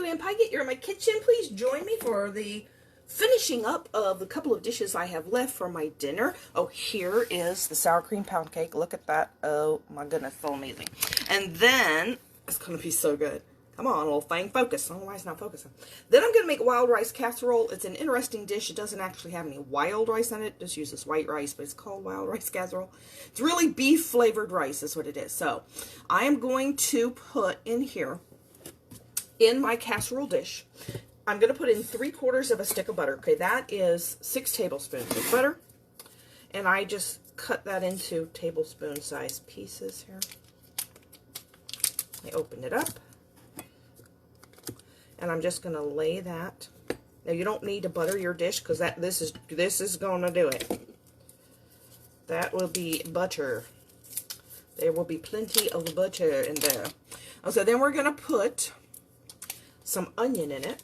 Julian Pygott. You're in my kitchen. Please join me for the finishing up of the couple of dishes I have left for my dinner. Oh, here is the sour cream pound cake. Look at that. Oh my goodness, so amazing. And then, it's going to be so good. Come on, little thing, focus. I don't know why it's not focusing. Then I'm going to make wild rice casserole. It's an interesting dish. It doesn't actually have any wild rice in it. It just uses white rice, but it's called wild rice casserole. It's really beef flavored rice is what it is. So I am going to put in here, in my casserole dish, I'm going to put in 3/4 of a stick of butter. Okay, that is 6 tablespoons of butter. And I just cut that into tablespoon size pieces here. I open it up. And I'm just going to lay that. Now you don't need to butter your dish because this is going to do it. That will be butter. There will be plenty of butter in there. Oh, so then we're going to put some onion in it.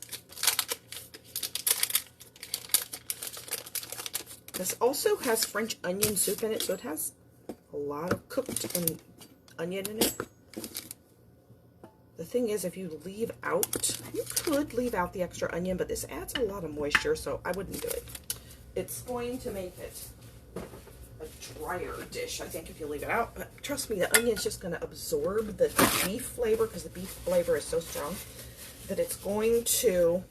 This also has French onion soup in it, so it has a lot of cooked onion in it. The thing is, if you leave out, you could leave out the extra onion, but this adds a lot of moisture, so I wouldn't do it. It's going to make it a drier dish, I think, if you leave it out. But trust me, the onion's just going to absorb the beef flavor, because the beef flavor is so strong that it's going to,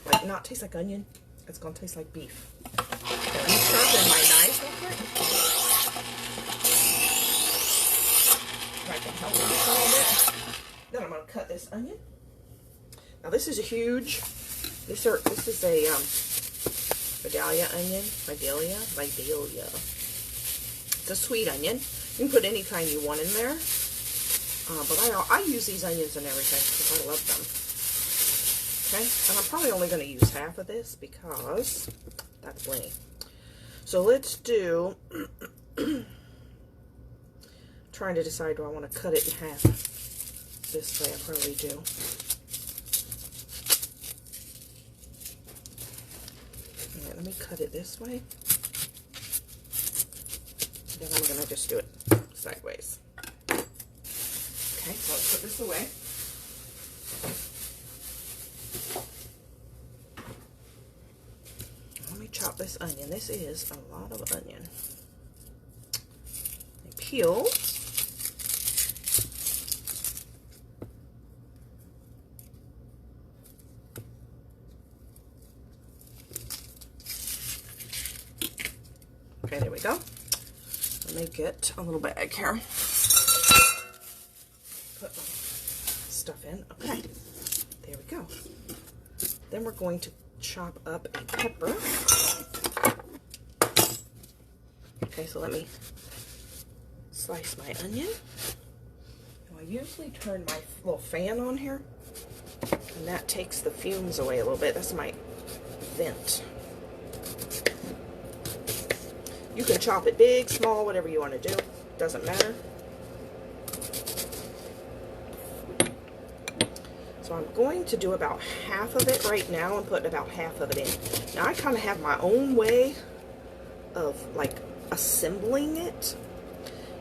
like, not taste like onion. It's going to taste like beef. Okay, let me sharpen my knife real quick. If I can help it a little bit. Then I'm going to cut this onion. Now this is a huge, this is a Vidalia onion, Vidalia. It's a sweet onion. You can put any kind you want in there. But I use these onions and everything because I love them. Okay, and I'm probably only going to use half of this because that's plenty. So let's do, trying to decide, do I want to cut it in half? This way, I probably do. Right, let me cut it this way. Then I'm going to just do it sideways. Okay, so let's put this away. Let me chop this onion. This is a lot of onion. And peel. Okay, there we go. Let me get a little bag here. Put my stuff in. Okay, there we go. Then we're going to chop up a pepper. Okay, so let me slice my onion. Now, I usually turn my little fan on here, and that takes the fumes away a little bit. That's my vent. You can chop it big, small, whatever you want to do. Doesn't matter. So I'm going to do about half of it right now and put about half of it in. Now I kind of have my own way of like assembling it.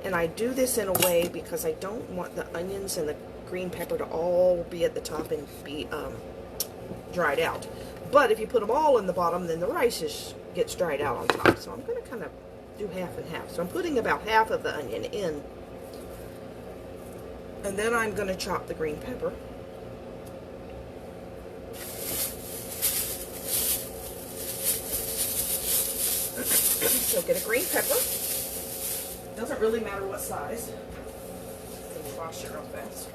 And I do this in a way because I don't want the onions and the green pepper to all be at the top and be dried out. But if you put them all in the bottom, then the rice gets dried out on top. So I'm going to kind of do half and half. So I'm putting about half of the onion in. And then I'm going to chop the green pepper. So get a green pepper. Doesn't really matter what size. Let me wash it real fast.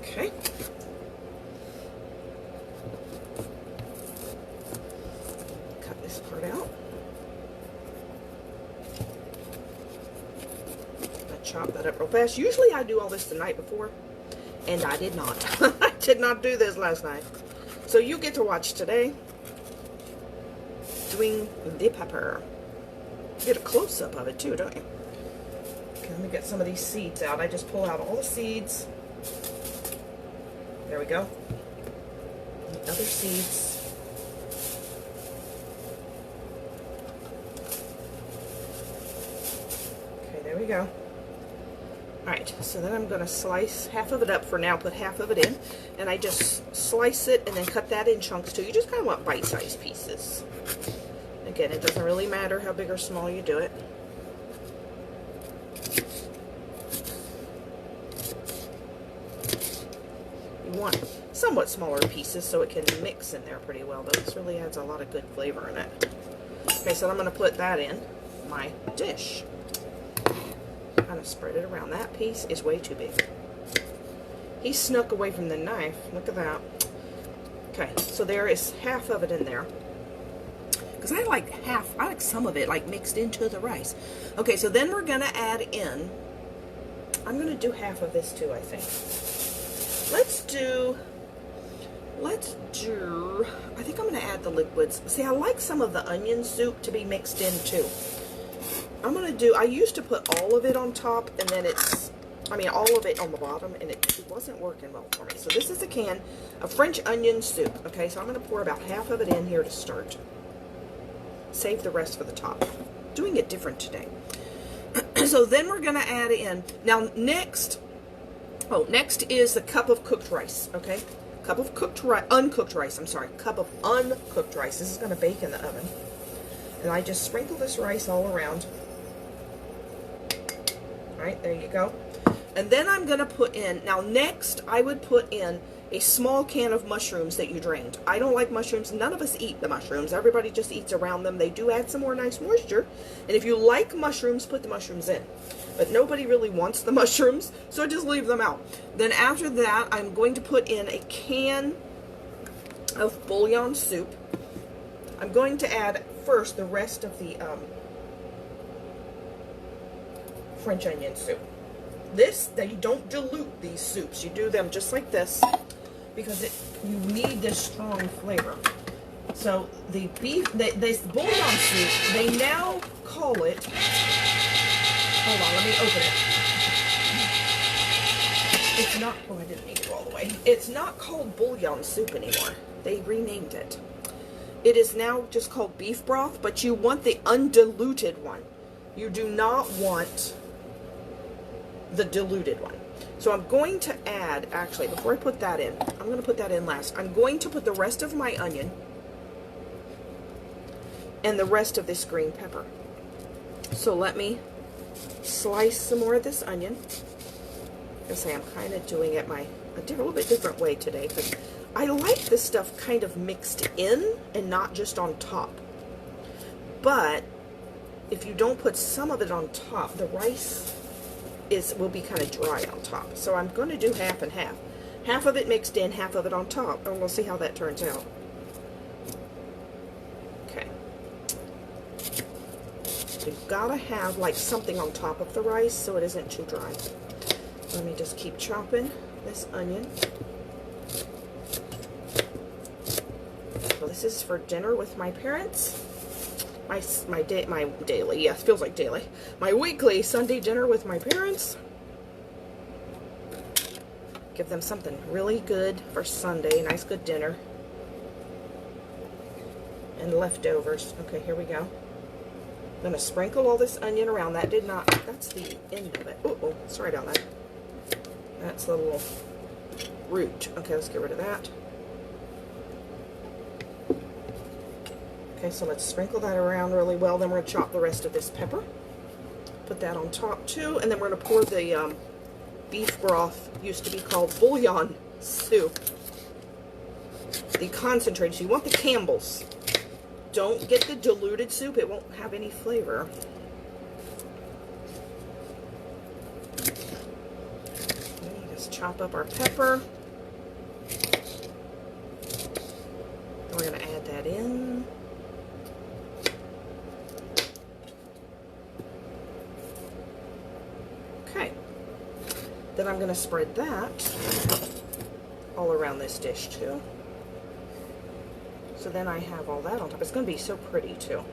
Okay. Cut this part out. Chop that up real fast. Usually I do all this the night before, and I did not. I did not do this last night. So you get to watch today doing the pepper. You get a close-up of it too, don't you? Okay, let me get some of these seeds out. I just pull out all the seeds. There we go. And the other seeds. Okay, there we go. Alright, so then I'm going to slice half of it up for now, put half of it in, and I just slice it and then cut that in chunks too. You just kind of want bite-sized pieces. Again, it doesn't really matter how big or small you do it. You want somewhat smaller pieces so it can mix in there pretty well, though. This really adds a lot of good flavor in it. Okay, so I'm going to put that in my dish. Kind of spread it around. That piece is way too big. He snuck away from the knife. Look at that. Okay, so there is half of it in there. Because I like some of it like mixed into the rice. Okay, so then we're going to add in, I'm going to do half of this too, I think. I think I'm going to add the liquids. See, I like some of the onion soup to be mixed in too. I used to put all of it on top, and then all of it on the bottom, and it wasn't working well for me. So this is a can of French onion soup. Okay, so I'm going to pour about half of it in here to start. Save the rest for the top. Doing it different today. So then we're going to add in, now next is the cup of cooked rice, okay? Cup of uncooked rice. Cup of uncooked rice. This is going to bake in the oven. And I just sprinkle this rice all around. Alright, there you go. And then I'm going to put in, now next I would put in a small can of mushrooms that you drained. I don't like mushrooms. None of us eat the mushrooms. Everybody just eats around them. They do add some more nice moisture. And if you like mushrooms, put the mushrooms in. But nobody really wants the mushrooms, so just leave them out. Then after that, I'm going to put in a can of bouillon soup. I'm going to add first the rest of the French onion soup. You don't dilute these soups. You do them just like this because you need this strong flavor. So the this bouillon soup, they now call it, hold on, let me open it. It's not, oh, I didn't need to go all the way. It's not called bouillon soup anymore. They renamed it. It is now just called beef broth, but you want the undiluted one. You do not want the diluted one. So I'm going to add, actually, before I put that in, I'm going to put that in last. I'm going to put the rest of my onion and the rest of this green pepper. So let me slice some more of this onion. I say I'm kind of doing it a little bit different way today because I like this stuff kind of mixed in and not just on top. But if you don't put some of it on top, the rice will be kind of dry on top. So I'm going to do half and half. Half of it mixed in, half of it on top, and we'll see how that turns out. Okay. You've got to have like something on top of the rice so it isn't too dry. Let me just keep chopping this onion. So this is for dinner with my parents. My daily, yes, feels like daily. My weekly Sunday dinner with my parents. Give them something really good for Sunday, nice good dinner. And leftovers. Okay, here we go. I'm going to sprinkle all this onion around. That's the end of it. Oh, sorry about that. That's the little root. Okay, let's get rid of that. Okay, so let's sprinkle that around really well. Then we're going to chop the rest of this pepper. Put that on top too. And then we're going to pour the beef broth, used to be called bouillon soup. The concentrated. So you want the Campbell's. Don't get the diluted soup. It won't have any flavor. Okay, just chop up our pepper. We're going to add that in. Okay. Then I'm going to spread that all around this dish too. So then I have all that on top. It's going to be so pretty too.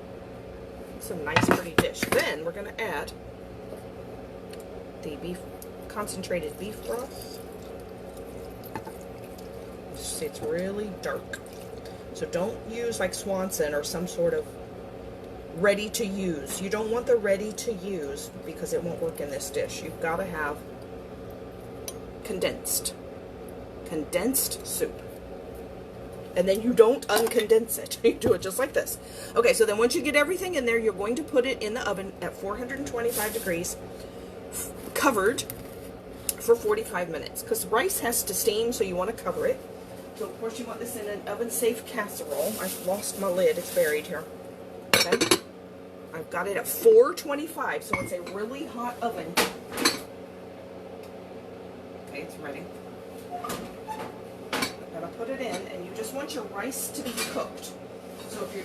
It's a nice pretty dish. Then we're going to add the concentrated beef broth. See, it's really dark. So don't use like Swanson or some sort of ready to use. You don't want the ready to use because it won't work in this dish. You've got to have condensed soup. And then you don't uncondense it. You do it just like this. Okay, so then once you get everything in there, you're going to put it in the oven at 425 degrees, covered for 45 minutes. Because rice has to steam, so you want to cover it. So, of course, you want this in an oven-safe casserole. I've lost my lid. It's buried here. Okay. I've got it at 425, so it's a really hot oven. Okay, it's ready. I'm gonna put it in, and you just want your rice to be cooked. So if you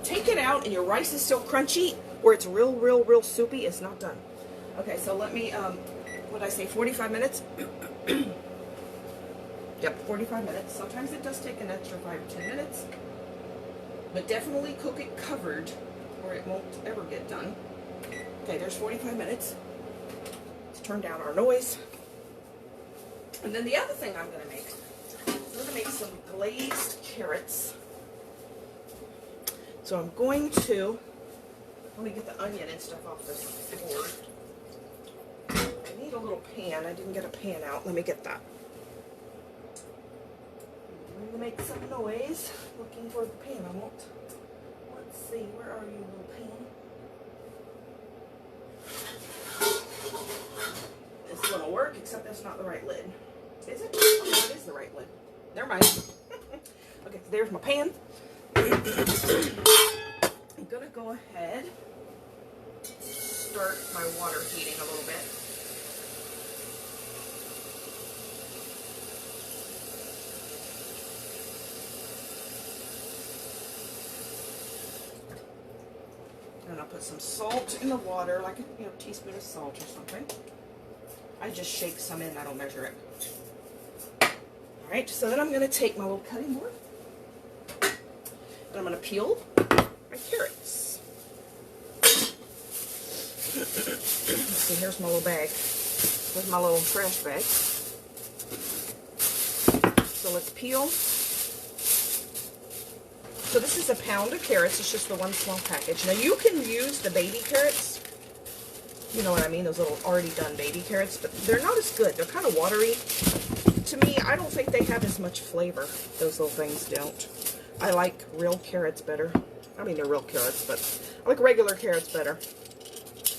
take it out and your rice is still crunchy, or it's real soupy, it's not done. Okay, so let me, what did I say, 45 minutes? Yep, 45 minutes. Sometimes it does take an extra 5 or 10 minutes, but definitely cook it covered, or it won't ever get done. Okay, there's 45 minutes. Let's turn down our noise. And then the other thing I'm gonna make, some glazed carrots. So I'm going to, let me get the onion and stuff off this board. I need a little pan. I didn't get a pan out. Let me get that. I'm going to make some noise looking for the pan. I won't. Let's see. Where are you, little pan? This one will work, except that's not the right lid. Is it? Oh, no, it is the right lid. Never mind. Okay, so there's my pan. I'm going to go ahead and start my water heating a little bit. And I'll put some salt in the water, like a teaspoon of salt or something. I just shake some in, I don't measure it. Alright, so then I'm going to take my little cutting board and I'm going to peel my carrots. Let's see, here's my little bag. Here's my little trash bag. So let's peel. So this is a pound of carrots. It's just the one small package. Now you can use the baby carrots. You know what I mean, those little already done baby carrots, but they're not as good. They're kind of watery. To me, I don't think they have as much flavor. Those little things don't. I like real carrots better. I mean, they're real carrots, but I like regular carrots better.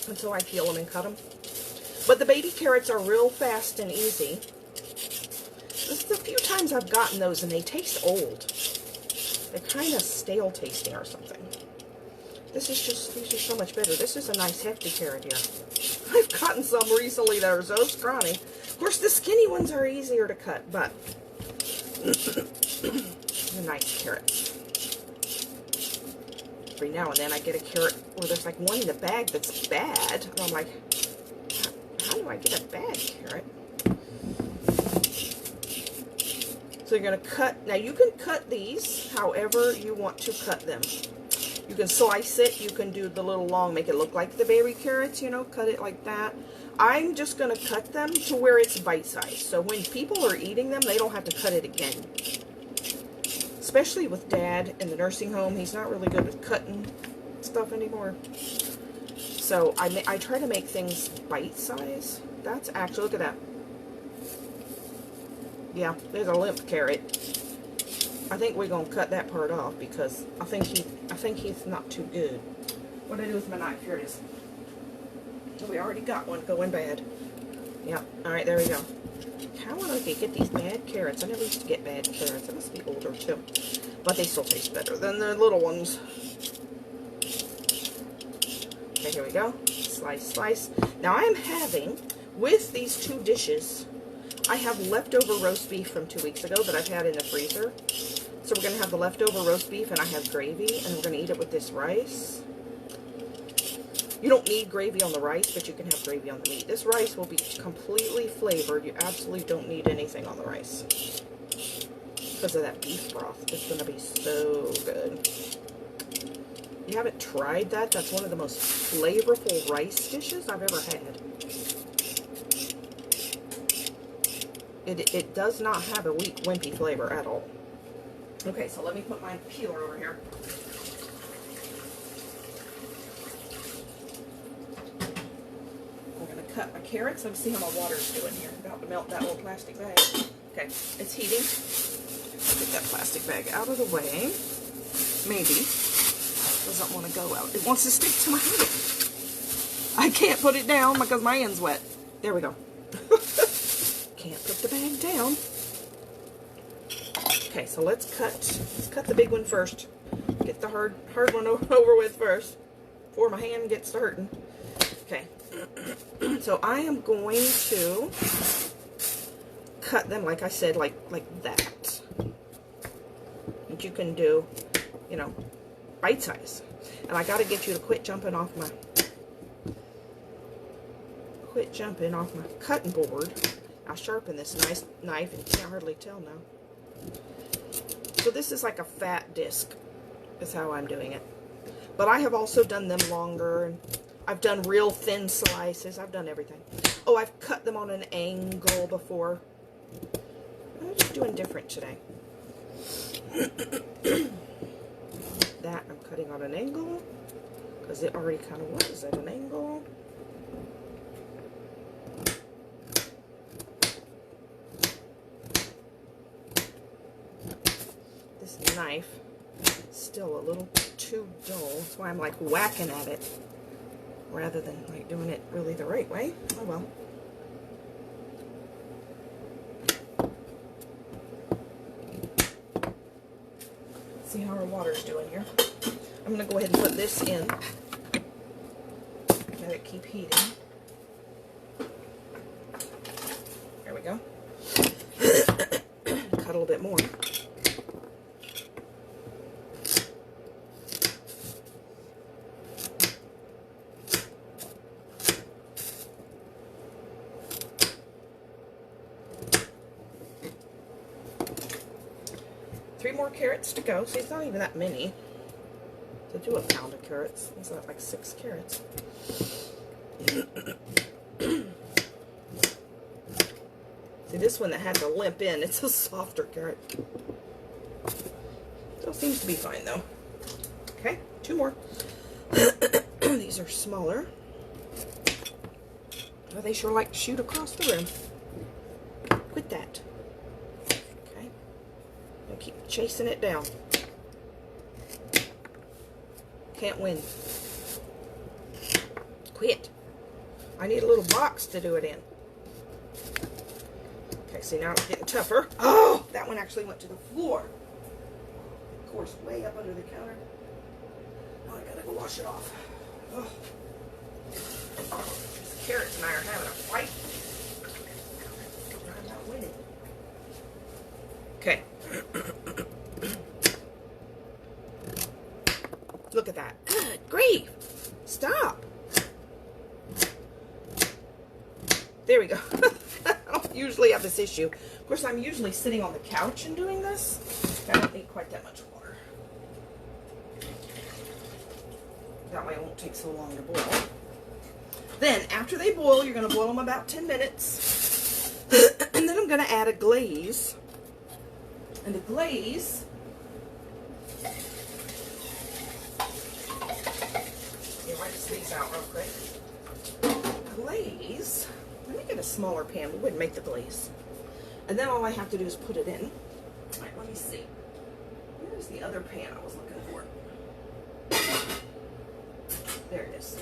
And so I peel them and cut them. But the baby carrots are real fast and easy. This is a few times I've gotten those, and they taste old. They're kind of stale tasting or something. These are so much better. This is a nice hefty carrot here. I've gotten some recently that are so scrawny. Of course, the skinny ones are easier to cut, but they're nice carrots. Every now and then I get a carrot where there's like one in the bag that's bad. And I'm like, how do I get a bad carrot? So you're going to cut. Now you can cut these however you want to cut them. You can slice it. You can do the little long, make it look like the baby carrots, cut it like that. I'm just going to cut them to where it's bite-sized. So when people are eating them, they don't have to cut it again. Especially with Dad in the nursing home. He's not really good with cutting stuff anymore. So I try to make things bite-sized. That's actually, look at that. Yeah, there's a limp carrot. I think we're gonna cut that part off because I think he's not too good. What do I do with my knife? Here it is. So we already got one going bad. Yep. All right, there we go. How would I get these bad carrots? I never used to get bad carrots. I must be older too, but they still taste better than the little ones. Okay, here we go. Slice, slice. Now I'm having with these two dishes. I have leftover roast beef from 2 weeks ago that I've had in the freezer. So we're going to have the leftover roast beef, and I have gravy, and we're going to eat it with this rice. You don't need gravy on the rice, but you can have gravy on the meat. This rice will be completely flavored. You absolutely don't need anything on the rice. Because of that beef broth. It's going to be so good. If you haven't tried that, that's one of the most flavorful rice dishes I've ever had. It does not have a weak, wimpy flavor at all. Okay, so let me put my peeler over here. We're going to cut my carrots. Let's see how my water's doing here. I'm about to melt that little plastic bag. Okay, it's heating. Get that plastic bag out of the way. Maybe. Doesn't want to go out. It wants to stick to my hand. I can't put it down because my hand's wet. There we go. Can't put the bag down. Okay, so let's cut the big one first. Get the hard one over with first before my hand gets to hurting. Okay. So I am going to cut them, like I said, like that. And you can do, you know, bite size. And I got to get you to quit jumping off my cutting board. I'll sharpen this nice knife, and you can't hardly tell now. So this is like a fat disc, is how I'm doing it. But I have also done them longer, and I've done real thin slices. I've done everything. Oh, I've cut them on an angle before. I'm just doing different today. That I'm cutting on an angle, because it already kind of was at an angle. This knife is still a little too dull. That's why I'm like whacking at it rather than like doing it really the right way. Oh well. See how our water's doing here. I'm going to go ahead and put this in. Let it keep heating. There we go. Cut a little bit more. 3 more carrots to go. See, it's not even that many to do a pound of carrots. It's not like 6 carrots. See, this one that had to limp in, it's a softer carrot. Still seems to be fine though. Okay, 2 more. These are smaller. Oh, they sure like to shoot across the room. Quit that. Okay. I'll keep chasing it down. Can't win. Quit. I need a little box to do it in. Okay, see, now it's getting tougher. Oh, that one actually went to the floor. Of course, way up under the counter. Oh, I gotta go wash it off. Oh. These carrots and I are having a fight. I'm not winning. Okay. Look at that. Good grief. Stop. There we go. I don't usually have this issue. Of course, I'm usually sitting on the couch and doing this. I don't need quite that much water. That way it won't take so long to boil. Then, after they boil, you're going to boil them about 10 minutes. And then I'm going to add a glaze. And the glaze... Rinse these out real quick. Glaze... Let me get a smaller pan. We wouldn't make the glaze. And then all I have to do is put it in. Alright, let me see. Where's the other pan I was looking for? There it is.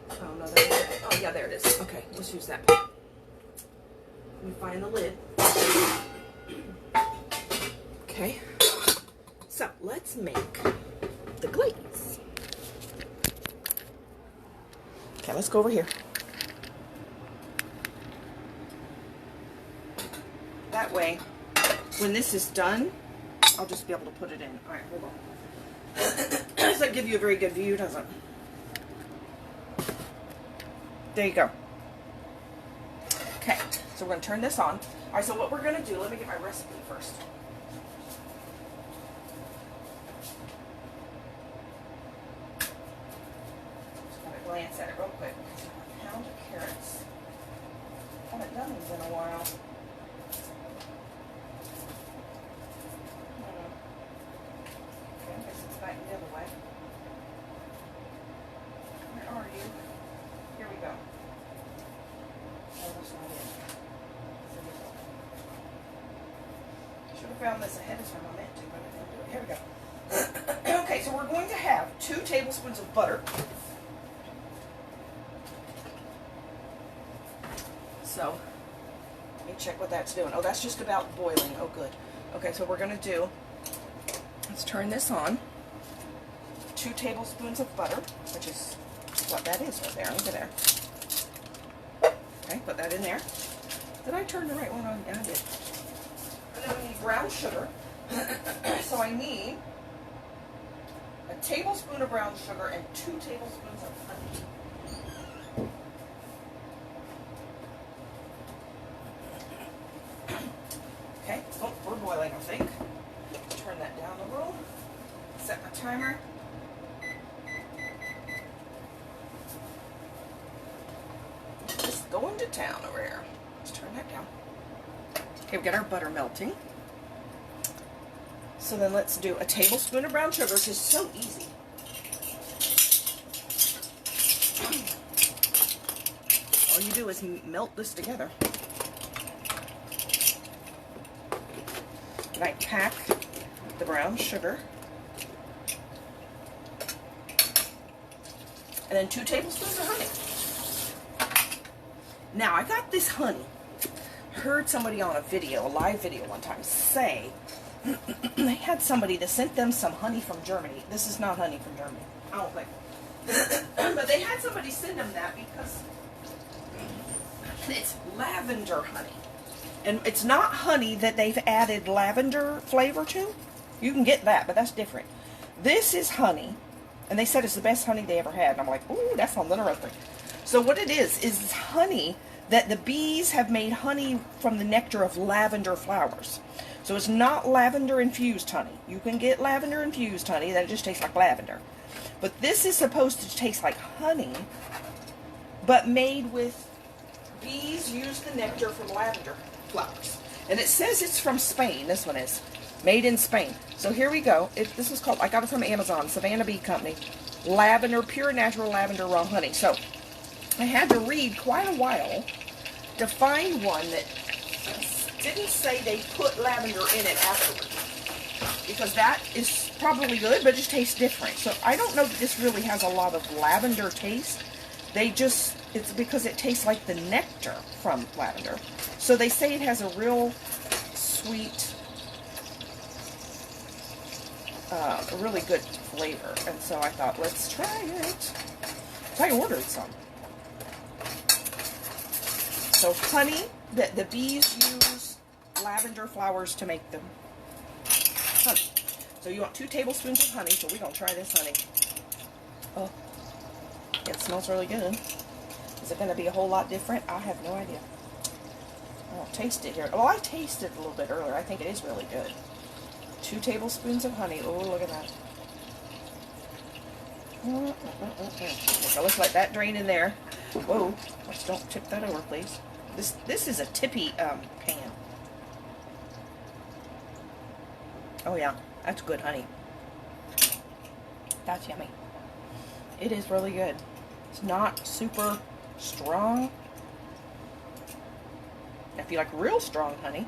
Oh, no, there it is. Oh, yeah, there it is. Okay, let's use that pan. Let me find the lid. Okay. So, let's make the glaze. Okay, let's go over here. That way, when this is done, I'll just be able to put it in. Alright, hold on. Does that give you a very good view, doesn't it? There you go. Okay, so we're going to turn this on. Alright, so what we're going to do, let me get my recipe first. Glance at it real quick. A pound of carrots. Haven't done these in a while. Okay, I guess it's back the other way. Where found this ahead of time. I meant to, but I didn't do it. Here we go. Okay, so we're going to have 2 tablespoons of butter. So, let me check what that's doing. Oh, that's just about boiling. Oh, good. Okay, so we're going to do, let's turn this on. 2 tablespoons of butter, which is what that is right there. Look at there. Okay, put that in there. Did I turn the right one on? Yeah, I did. And then we need brown sugar. So I need a tablespoon of brown sugar and 2 tablespoons of honey. Okay, oh, we're boiling, I think. Turn that down a little. Set my timer. Just going to town over here. Let's turn that down. Okay, we got our butter melting. So then let's do a tablespoon of brown sugar, which is so easy. All you do is melt this together. And I pack the brown sugar. And then 2 tablespoons of honey. Now, I got this honey. Heard somebody on a video, a live video one time, say they had somebody that sent them some honey from Germany. This is not honey from Germany, I don't think. But they had somebody send them that because it's lavender honey. And it's not honey that they've added lavender flavor to. You can get that, but that's different. This is honey, and they said it's the best honey they ever had. And I'm like, ooh, that sounds interesting. So what it is honey that the bees have made honey from the nectar of lavender flowers. So it's not lavender infused honey. You can get lavender infused honey that just tastes like lavender. But this is supposed to taste like honey, but made with bees use the nectar from lavender flowers. And it says it's from Spain. This one is made in Spain. So here we go. This is called, I got it from Amazon, Savannah Bee Company. Lavender, pure natural lavender raw honey. So I had to read quite a while to find one that didn't say they put lavender in it afterwards. Because that is probably good, but it just tastes different. So I don't know that this really has a lot of lavender taste. It's because it tastes like the nectar from lavender. So they say it has a real sweet, a really good flavor. And so I thought, let's try it. So I ordered some. So honey, the bees use lavender flowers to make them honey. So you want 2 tablespoons of honey, so we're going to try this honey. Oh, it smells really good. Is it going to be a whole lot different? I have no idea. I'll taste it here. Well, I tasted it a little bit earlier. I think it is really good. 2 tablespoons of honey. Oh, look at that. So let's let that drain in there. Whoa, let's don't tip that over, please. This is a tippy pan. Oh yeah, that's good honey. That's yummy. It is really good. It's not super strong. If you like real strong honey,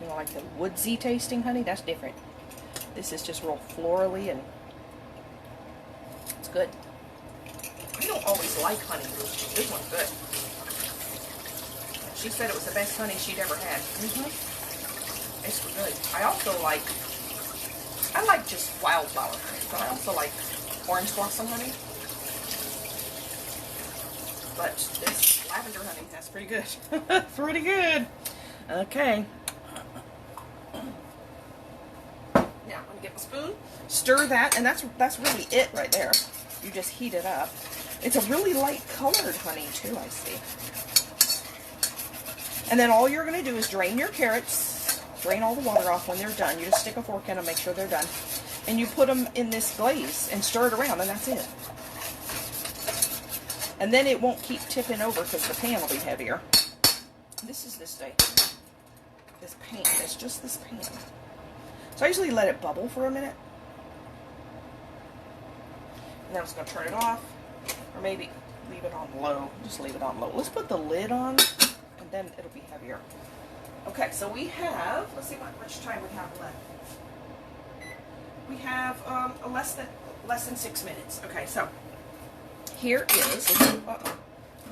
you know, like the woodsy tasting honey, that's different. This is just real florally, and it's good. I don't always like honey. This one's good. She said it was the best honey she'd ever had. It's good. I also like just wildflower honey, but I also like orange blossom honey. But this lavender honey, that's pretty good. Pretty good. Okay. Now I'm gonna get my spoon, stir that, and that's really it right there. You just heat it up. It's a really light colored honey too, I see. And then all you're gonna do is drain your carrots, drain all the water off when they're done. You just stick a fork in them, make sure they're done, and you put them in this glaze and stir it around, and that's it. And then it won't keep tipping over because the pan will be heavier. This is this pan. It's just this pan. So I usually let it bubble for a minute. And then I'm just going to turn it off. Or maybe leave it on low. Just leave it on low. Let's put the lid on, and then it'll be heavier. Okay, so we have, let's see how much time we have left. We have less than 6 minutes. Okay, so here is,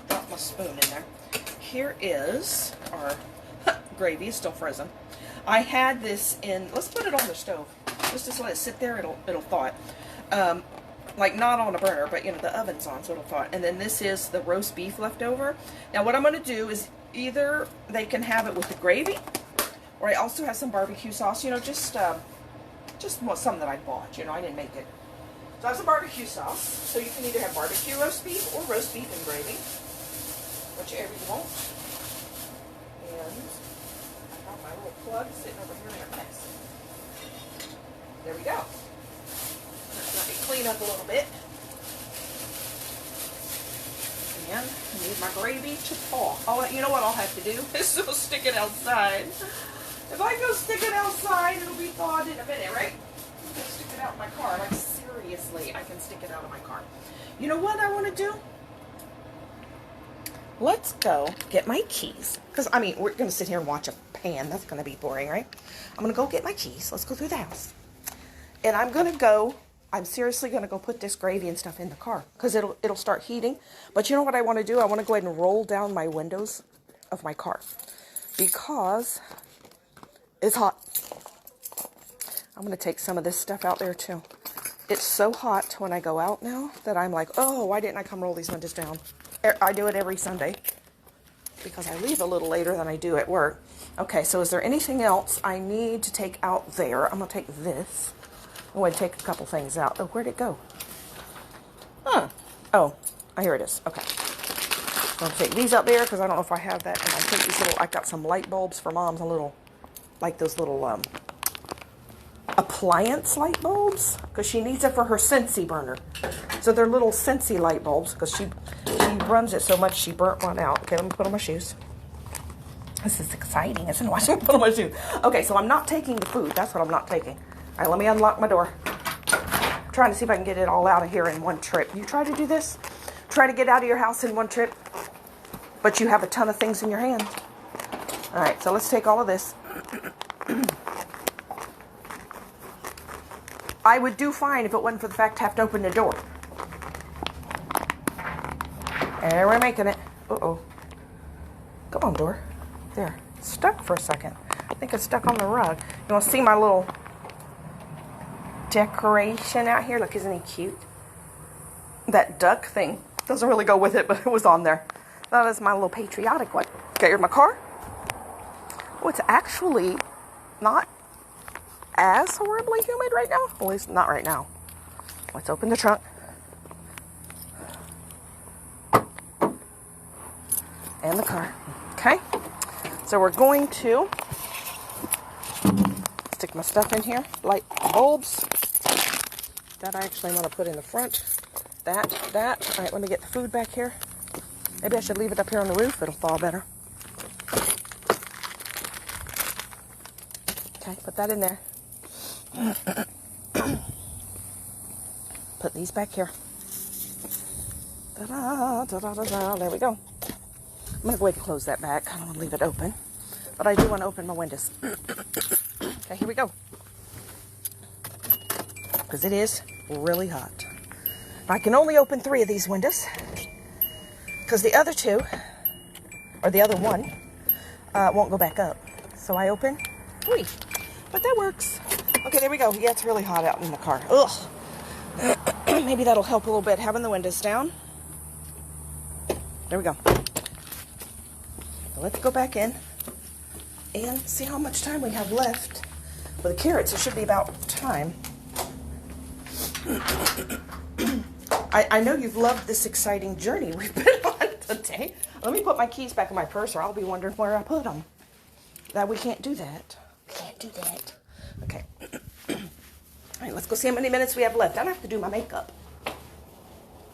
dropped my spoon in there. Here is our gravy. It's still frozen. I had this in, let's put it on the stove. Just let it sit there, it'll thaw it. Like not on a burner, but you know, the oven's on, so it'll thaw it. And then this is the roast beef left over. Now what I'm gonna do is either they can have it with the gravy, or I also have some barbecue sauce, you know, just some that I bought, you know, I didn't make it. So I have some barbecue sauce, so you can either have barbecue roast beef or roast beef and gravy, whichever you want. And I got my little plug sitting over here in a mess. There we go. Let me clean up a little bit. And I need my gravy to thaw. Oh, you know what I'll have to do is go stick it outside. If I go stick it outside, it'll be thawed in a minute, right? I can stick it out in my car. Like, seriously, I can stick it out of my car. You know what I want to do? Let's go get my keys. Because, I mean, we're going to sit here and watch a pan. That's going to be boring, right? I'm going to go get my keys. Let's go through the house. And I'm seriously going to go put this gravy and stuff in the car. Because it'll start heating. But you know what I want to do? I want to go ahead and roll down my windows of my car. Because it's hot. I'm going to take some of this stuff out there too. It's so hot when I go out now that I'm like, oh, why didn't I come roll these windows down? I do it every Sunday because I leave a little later than I do at work. Okay, so is there anything else I need to take out there? I'm going to take this. I'm going to take a couple things out. Oh, where'd it go? Huh. Oh, here it is. Okay. I'm going to take these out there because I don't know if I have that. And I'll take these little, I got some light bulbs for Mom's, a little, like those little appliance light bulbs because she needs it for her Scentsy burner. So they're little Scentsy light bulbs because she runs it so much she burnt one out. Okay, let me put on my shoes. This is exciting, isn't it? Watch me put on my shoes. Okay, so I'm not taking the food. That's what I'm not taking. All right, let me unlock my door. I'm trying to see if I can get it all out of here in one trip. You try to do this? Try to get out of your house in one trip, but you have a ton of things in your hand. All right, so let's take all of this. I would do fine if it wasn't for the fact I have to open the door. And we're making it. Uh-oh. Come on, door. There. It's stuck for a second. I think it's stuck on the rug. You want to see my little decoration out here? Look, isn't he cute? That duck thing doesn't really go with it, but it was on there. That is my little patriotic one. Okay, here's my car. Oh, it's actually not as horribly humid right now. At least not right now. Let's open the trunk. And the car. Okay. So we're going to stick my stuff in here. Light bulbs. That I actually want to put in the front. That. All right, let me get the food back here. Maybe I should leave it up here on the roof. It'll thaw better. Okay, put that in there. Put these back here. Da-da, da-da-da-da. There we go. I'm going to go ahead and close that back. I don't want to leave it open. But I do want to open my windows. Okay, here we go. Because it is really hot. I can only open 3 of these windows. Because the other 2, or the other one, won't go back up. So I open 3. But that works. Okay, there we go. Yeah, it's really hot out in the car. Ugh. Maybe that'll help a little bit, having the windows down. There we go. So let's go back in and see how much time we have left. For the carrots, it should be about time. I know you've loved this exciting journey we've been on today. Let me put my keys back in my purse or I'll be wondering where I put them. We can't do that. We can't do that. Okay. All right, let's go see how many minutes we have left. I don't have to do my makeup.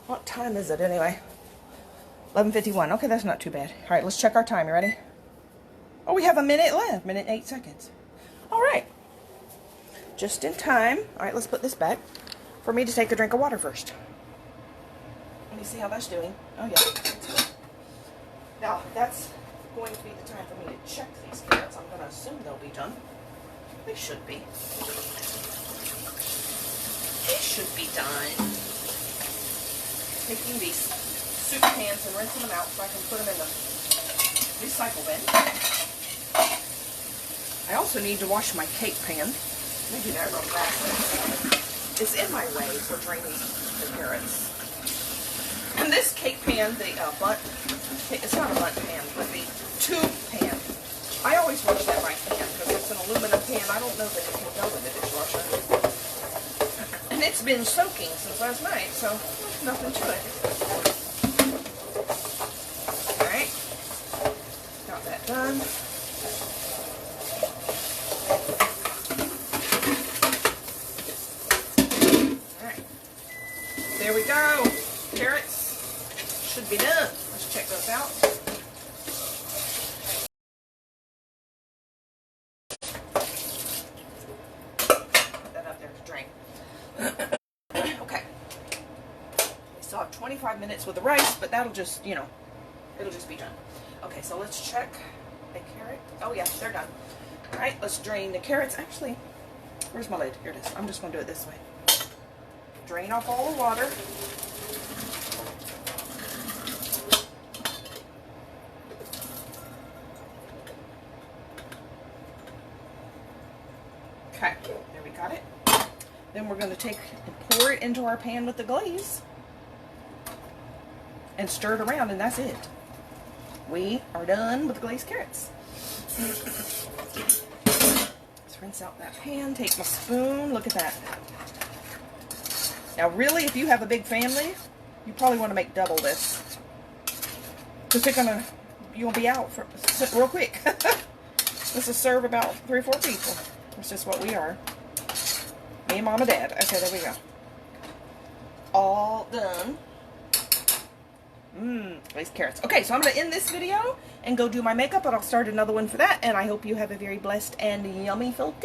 What time is it anyway? 11:51. Okay, that's not too bad. All right, let's check our time. You ready? Oh, we have a minute left. Minute 8 seconds. All right. Just in time. All right, let's put this back for me to take a drink of water first. Let me see how that's doing. Oh, yeah. That's good. Now, that's going to be the time for me to check these carrots. I'm going to assume they'll be done. They should be. They should be done. Taking these soup pans and rinsing them out so I can put them in the recycle bin. I also need to wash my cake pan. Let me do that real fast. It's in my way for draining the carrots. And this cake pan, the it's not a bundt pan, but the tube pan, I always wash that right pan because it's an aluminum pan. I don't know that it can go in the dishwasher. And it's been soaking since last night, so there's nothing to it. Alright, got that done. Alright, there we go. Carrots should be done. Let's check those out. Put that up there to drain. Okay. We still have 25 minutes with the rice, but that'll just, you know, it'll just be done. Okay, so let's check the carrot. Oh yeah, they're done. Alright, let's drain the carrots. Actually, where's my lid? Here it is. I'm just going to do it this way. Drain off all the water. Okay, there we got it. Then we're going to take and pour it into our pan with the glaze and stir it around, and that's it. We are done with the glazed carrots. Let's rinse out that pan, take my spoon, look at that. Now really, if you have a big family, you probably want to make double this. Because you'll be out for real quick. This will serve about 3 or 4 people. That's just what we are. Me and Mom and Dad. Okay, there we go. All done. Glazed carrots. Okay, so I'm going to end this video and go do my makeup, but I'll start another one for that. And I hope you have a very blessed and yummy filled day.